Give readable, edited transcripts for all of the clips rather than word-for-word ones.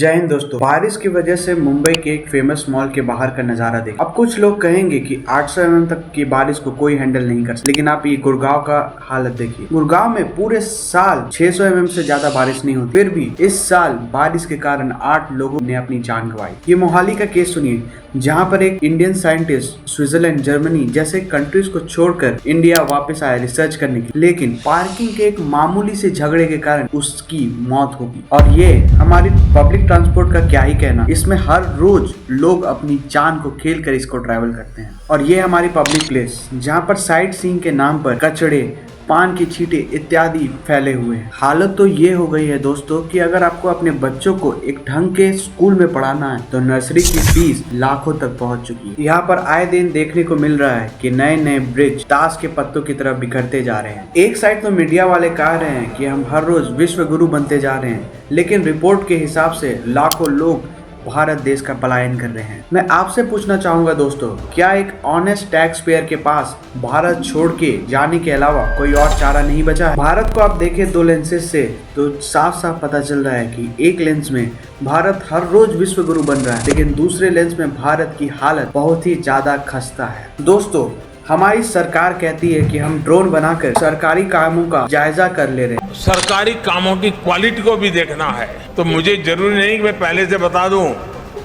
जय हिंद दोस्तों। बारिश की वजह से मुंबई के एक फेमस मॉल के बाहर का नजारा देखिए। अब कुछ लोग कहेंगे कि 800 mm तक की बारिश को कोई हैंडल नहीं कर सकता, लेकिन आप ये गुड़गांव का हालत देखिए। गुड़गांव में पूरे साल 600 mm से ज्यादा बारिश नहीं होती, फिर भी इस साल बारिश के कारण 8 लोगों ने अपनी जान गंवाई। ये मोहाली का केस सुनिए, जहाँ पर एक इंडियन साइंटिस्ट स्विट्जरलैंड, जर्मनी जैसे कंट्रीज को छोड़कर इंडिया वापस आया रिसर्च करने की, लेकिन पार्किंग के एक मामूली से झगड़े के कारण उसकी मौत होगी। और ये हमारी पब्लिक ट्रांसपोर्ट का क्या ही कहना, इसमें हर रोज लोग अपनी जान को खेल कर इसको ट्रैवल करते हैं। और ये हमारी पब्लिक प्लेस, जहाँ पर साइट सीइंग के नाम पर कचड़े, पान की छींटे इत्यादि फैले हुए हैं। हालत तो ये हो गई है दोस्तों कि अगर आपको अपने बच्चों को एक ढंग के स्कूल में पढ़ाना है तो नर्सरी की फीस लाखों तक पहुंच चुकी है। यहाँ पर आए दिन देखने को मिल रहा है कि नए नए ब्रिज ताश के पत्तों की तरफ बिखरते जा रहे हैं। एक साइड तो मीडिया वाले कह रहे हैं कि हम हर रोज विश्व गुरु बनते जा रहे हैं, लेकिन रिपोर्ट के हिसाब से लाखों लोग भारत देश का पलायन कर रहे हैं। मैं आपसे पूछना चाहूंगा दोस्तों, क्या एक ऑनेस्ट टैक्स पेयर के पास भारत छोड़ के जाने के अलावा कोई और चारा नहीं बचा है? भारत को आप देखें दो लेंसेज से तो साफ साफ पता चल रहा है कि एक लेंस में भारत हर रोज विश्व गुरु बन रहा है, लेकिन दूसरे लेंस में भारत की हालत बहुत ही ज्यादा खस्ता है। दोस्तों, हमारी सरकार कहती है कि हम ड्रोन बनाकर सरकारी कामों का जायजा कर ले रहे हैं। सरकारी कामों की क्वालिटी को भी देखना है, तो मुझे जरूरी नहीं कि मैं पहले से बता दूं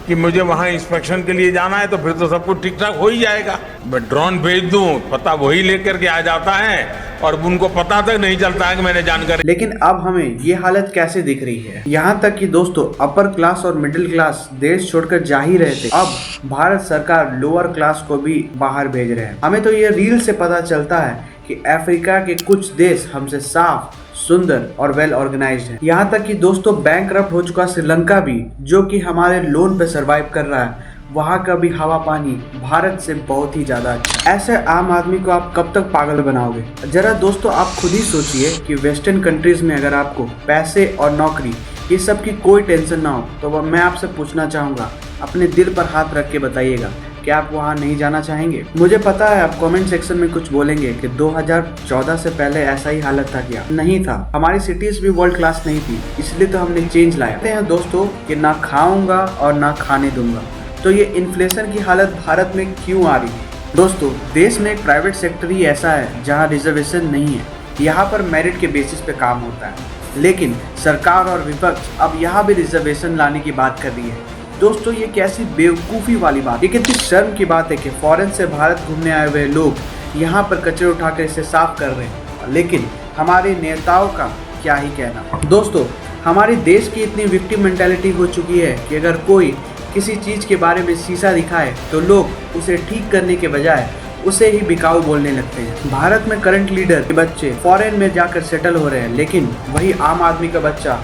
कि मुझे वहां इंस्पेक्शन के लिए जाना है, तो फिर तो सब कुछ ठीक ठाक हो ही जाएगा। मैं ड्रोन भेज दूं, पता वही लेकर के आ जाता है और उनको पता तक नहीं चलता है कि मैंने जानकारी। लेकिन अब हमें ये हालत कैसे दिख रही है? यहाँ तक कि दोस्तों अपर क्लास और मिडिल क्लास देश छोड़कर जा ही रहे थे, अब भारत सरकार लोअर क्लास को भी बाहर भेज रहे हैं। हमें तो ये रील से पता चलता है कि अफ्रीका के कुछ देश हमसे साफ, सुंदर और वेल ऑर्गेनाइज्ड है। यहाँ तक कि दोस्तों बैंकरप्ट हो चुका श्रीलंका भी, जो कि हमारे लोन पे सरवाइव कर रहा है, वहाँ का भी हवा पानी भारत से बहुत ही ज्यादा अच्छा। ऐसे आम आदमी को आप कब तक पागल बनाओगे? जरा दोस्तों आप खुद ही सोचिए कि वेस्टर्न कंट्रीज में अगर आपको पैसे और नौकरी ये सब की कोई टेंशन ना हो, तो मैं आपसे पूछना चाहूंगा, अपने दिल पर हाथ रख के बताइएगा, क्या आप वहाँ नहीं जाना चाहेंगे? मुझे पता है आप कमेंट सेक्शन में कुछ बोलेंगे कि 2014 से पहले ऐसा ही हालत था। क्या नहीं था? हमारी सिटीज भी वर्ल्ड क्लास नहीं थी, इसलिए तो हमने चेंज लाया। कहते हैं दोस्तों कि ना खाऊंगा और ना खाने दूंगा, तो ये इन्फ्लेशन की हालत भारत में क्यों आ रही है? दोस्तों, देश में एक प्राइवेट सेक्टर ही ऐसा है जहाँ रिजर्वेशन नहीं है। यहाँ पर मेरिट के बेसिस पे काम होता है, लेकिन सरकार और विपक्ष अब यहाँ भी रिजर्वेशन लाने की बात कर रही है। दोस्तों, ये कैसी बेवकूफ़ी वाली बात, ये कितनी शर्म की बात है कि फॉरेन से भारत घूमने आए हुए लोग यहाँ पर कचरे उठाकर इसे साफ कर रहे हैं, लेकिन हमारे नेताओं का क्या ही कहना। दोस्तों, हमारे देश की इतनी विक्टिम मेंटालिटी हो चुकी है कि अगर कोई किसी चीज़ के बारे में शीशा दिखाए तो लोग उसे ठीक करने के बजाय उसे ही बिकाऊ बोलने लगते हैं। भारत में करंट लीडर के बच्चे फॉरेन में जाकर सेटल हो रहे हैं, लेकिन वही आम आदमी का बच्चा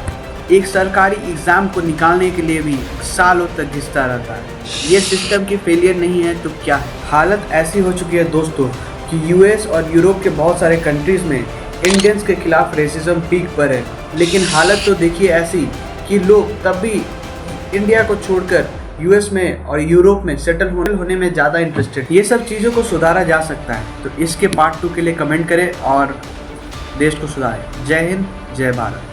एक सरकारी एग्जाम को निकालने के लिए भी सालों तक घिसता रहता है। ये सिस्टम की फेलियर नहीं है तो क्या है? हालत ऐसी हो चुकी है दोस्तों कि यूएस और यूरोप के बहुत सारे कंट्रीज में इंडियंस के खिलाफ रेसिज्म पीक पर है, लेकिन हालत तो देखिए ऐसी कि लोग तब भी इंडिया को छोड़कर यूएस में और यूरोप में सेटल होने में ज़्यादा इंटरेस्टेड। ये सब चीज़ों को सुधारा जा सकता है, तो इसके पार्ट 2 के लिए कमेंट करें और देश को सुधारें। जय हिंद, जय भारत।